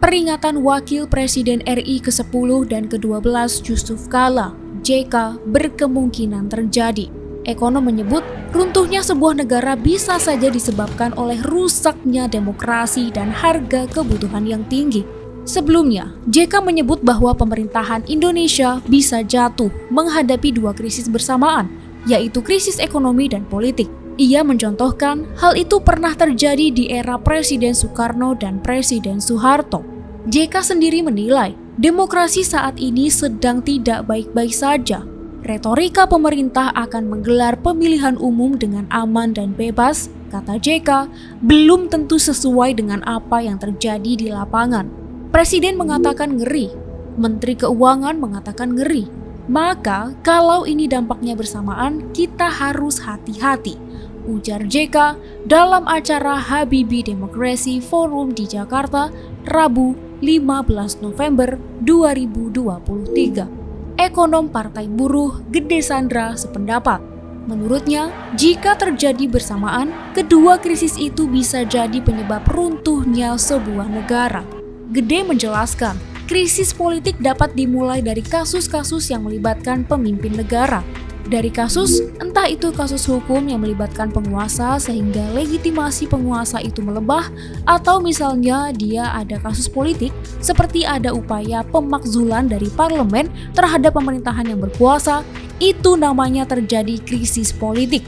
Peringatan Wakil Presiden RI ke-10 dan ke-12 Yusuf Kala, JK, berkemungkinan terjadi. Ekonom menyebut runtuhnya sebuah negara bisa saja disebabkan oleh rusaknya demokrasi dan harga kebutuhan yang tinggi. Sebelumnya, JK menyebut bahwa pemerintahan Indonesia bisa jatuh menghadapi dua krisis bersamaan, yaitu krisis ekonomi dan politik. Ia mencontohkan hal itu pernah terjadi di era Presiden Soekarno dan Presiden Soeharto. JK sendiri menilai demokrasi saat ini sedang tidak baik-baik saja. Retorika pemerintah akan menggelar pemilihan umum dengan aman dan bebas, kata JK, belum tentu sesuai dengan apa yang terjadi di lapangan. Presiden mengatakan ngeri, Menteri Keuangan mengatakan ngeri. Maka kalau ini dampaknya bersamaan, kita harus hati-hati, ujar JK dalam acara Habibie Democracy Forum di Jakarta, Rabu 15 November 2023. Ekonom Partai Buruh Gede Sandra sependapat. Menurutnya, jika terjadi bersamaan, kedua krisis itu bisa jadi penyebab runtuhnya sebuah negara. Gede menjelaskan, krisis politik dapat dimulai dari kasus-kasus yang melibatkan pemimpin negara. Dari kasus, entah itu kasus hukum yang melibatkan penguasa sehingga legitimasi penguasa itu melebah, atau misalnya dia ada kasus politik seperti ada upaya pemakzulan dari parlemen terhadap pemerintahan yang berkuasa, itu namanya terjadi krisis politik,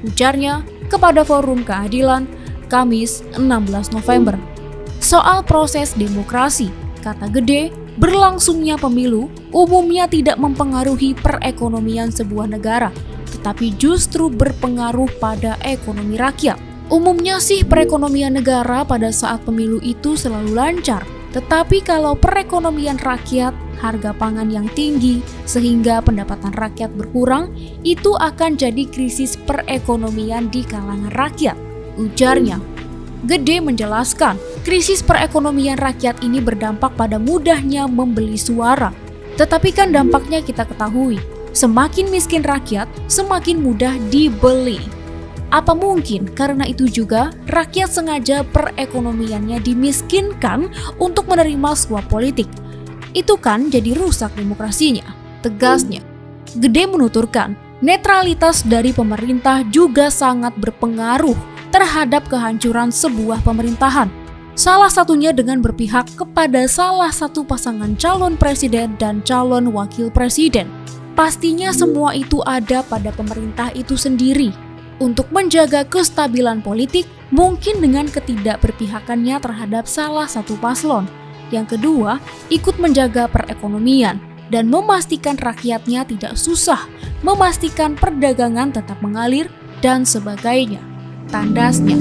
ujarnya kepada Forum Keadilan, Kamis 16 November. Soal proses demokrasi, kata Gede, berlangsungnya pemilu umumnya tidak mempengaruhi perekonomian sebuah negara, tetapi justru berpengaruh pada ekonomi rakyat. Umumnya sih perekonomian negara pada saat pemilu itu selalu lancar, tetapi kalau perekonomian rakyat, harga pangan yang tinggi, sehingga pendapatan rakyat berkurang, itu akan jadi krisis perekonomian di kalangan rakyat, ujarnya. Gede menjelaskan, krisis perekonomian rakyat ini berdampak pada mudahnya membeli suara. Tetapi kan dampaknya kita ketahui, semakin miskin rakyat, semakin mudah dibeli. Apa mungkin karena itu juga rakyat sengaja perekonomiannya dimiskinkan untuk menerima suap politik? Itu kan jadi rusak demokrasinya, tegasnya. Gede menuturkan, netralitas dari pemerintah juga sangat berpengaruh terhadap kehancuran sebuah pemerintahan. Salah satunya dengan berpihak kepada salah satu pasangan calon presiden dan calon wakil presiden. Pastinya semua itu ada pada pemerintah itu sendiri. Untuk menjaga kestabilan politik, mungkin dengan ketidakberpihakannya terhadap salah satu paslon. Yang kedua, ikut menjaga perekonomian dan memastikan rakyatnya tidak susah, memastikan perdagangan tetap mengalir, dan sebagainya, tandasnya.